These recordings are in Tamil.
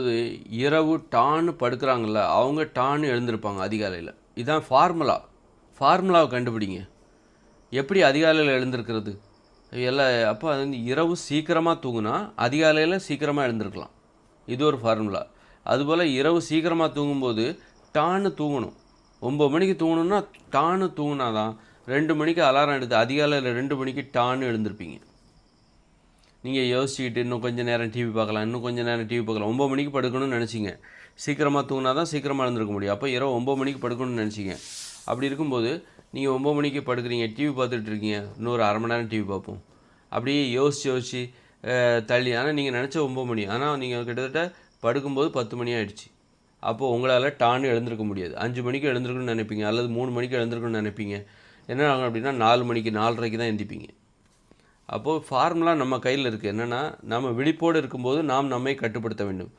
இரவு டான்னு படுக்கிறாங்கல்ல, அவங்க டான்னு எழுந்திருப்பாங்க அதிகாலையில். இதுதான் ஃபார்முலாவை கண்டுபிடிங்க. எப்படி அதிகாலையில் எழுந்திருக்கிறது எல்லாம்? அப்போ அது வந்து இரவு சீக்கிரமாக தூங்குனா அதிகாலையில் சீக்கிரமாக எழுந்திருக்கலாம். இது ஒரு ஃபார்முலா. அதுபோல் இரவு சீக்கிரமாக தூங்கும்போது டான்னு தூங்கணும். 9 மணிக்கு தூங்கணுன்னா டான்னு தூங்கினா தான் 2 மணிக்கு அலாரம் எடுத்து அதிகாலையில் 2 மணிக்கு டான்னு எழுந்திருப்பீங்க. நீங்கள் யோசிச்சுக்கிட்டு இன்னும் கொஞ்சம் நேரம் டிவி பார்க்கலாம், இன்னும் கொஞ்சம் நேரம் டிவி பார்க்கலாம். 9 மணிக்கு படுக்கணும்னு நினச்சிங்க. சீக்கிரமாக தூங்கினா தான் சீக்கிரமாக எழுந்திருக்க முடியும். அப்போ இரவு 9 மணிக்கு படுக்கணும்னு நினச்சிங்க. அப்படி இருக்கும்போது நீங்கள் 9 மணிக்கு படுக்கிறீங்க, டிவி பார்த்துட்டு இருக்கீங்க, இன்னொரு அரை மணி நேரம் டிவி பார்ப்போம், அப்படியே யோசித்து தள்ளி. ஆனால் நீங்கள் நினச்ச 9 மணி, ஆனால் நீங்கள் கிட்டத்தட்ட படுக்கும்போது 10 மணி ஆகிடுச்சு. அப்போது உங்களால் டான்னு எழுந்திருக்க முடியாது. 5 மணிக்கு எழுந்திருக்கணும்னு நினைப்பீங்க, அல்லது 3 மணிக்கு எழுந்திருக்கணும்னு நினைப்பீங்க. என்ன ஆகும் அப்படின்னா 4 மணிக்கு 4:30க்கு தான் எந்திப்பீங்க. அப்போது ஃபார்முலா நம்ம கையில் இருக்குது. என்னென்னா, நம்ம விழிப்போடு இருக்கும்போது நாம் நம்மை கட்டுப்படுத்த வேண்டும்.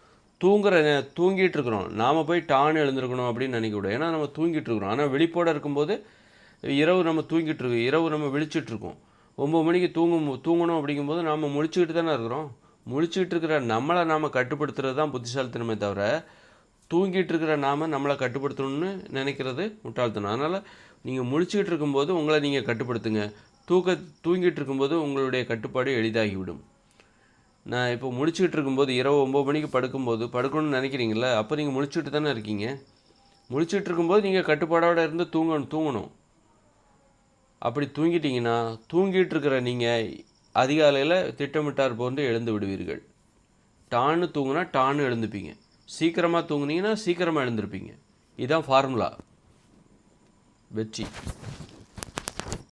தூங்கிட்டு இருக்கிறோம், நாம் போய் டான்னு எழுந்திருக்கணும் அப்படின்னு நினைக்கக்கூடாது. ஏன்னா நம்ம தூங்கிட்டு இருக்கிறோம். ஆனால் விழிப்போடு இருக்கும்போது இரவு நம்ம தூங்கிட்டு இருக்கோம், இரவு நம்ம விழிச்சிட்ருக்கோம். 9 மணிக்கு தூங்கணும் அப்படிங்கும்போது நாம் முழிச்சுக்கிட்டு தானே இருக்கிறோம். முழிச்சுக்கிட்டு இருக்கிற நம்மளை நாம் கட்டுப்படுத்துறது தான் புத்திசாலித்தனமே தவிர, தூங்கிட்டு இருக்கிற நம்மளை கட்டுப்படுத்தணும்னு நினைக்கிறது முட்டாள்தனம். அதனால் நீங்கள் முழிச்சுக்கிட்டு இருக்கும்போது உங்களை நீங்கள் கட்டுப்படுத்துங்க. தூங்கிட்டு இருக்கும்போது உங்களுடைய கட்டுப்பாடு எளிதாகிவிடும். நான் இப்போ முழிச்சுக்கிட்டு இருக்கும்போது இரவு 9 மணிக்கு படுக்கணும்னு நினைக்கிறீங்கள, அப்போ நீங்கள் முழிச்சுக்கிட்டு தானே இருக்கீங்க. முழிச்சுக்கிட்டு இருக்கும்போது நீங்கள் கட்டுப்பாடோடு இருந்து தூங்கணும். அப்படி தூங்கிட்டீங்கன்னா தூங்கிட்டு இருக்கிற நீங்கள் அதிகாலையில் திட்டமிட்டார் போன்று எழுந்து விடுவீர்கள். டான்னு தூங்குனா டான்னு எழுந்துப்பீங்க. சீக்கிரமாக தூங்குனீங்கன்னா சீக்கிரமாக எழுந்திருப்பீங்க. இதுதான் ஃபார்முலா. வெற்றி.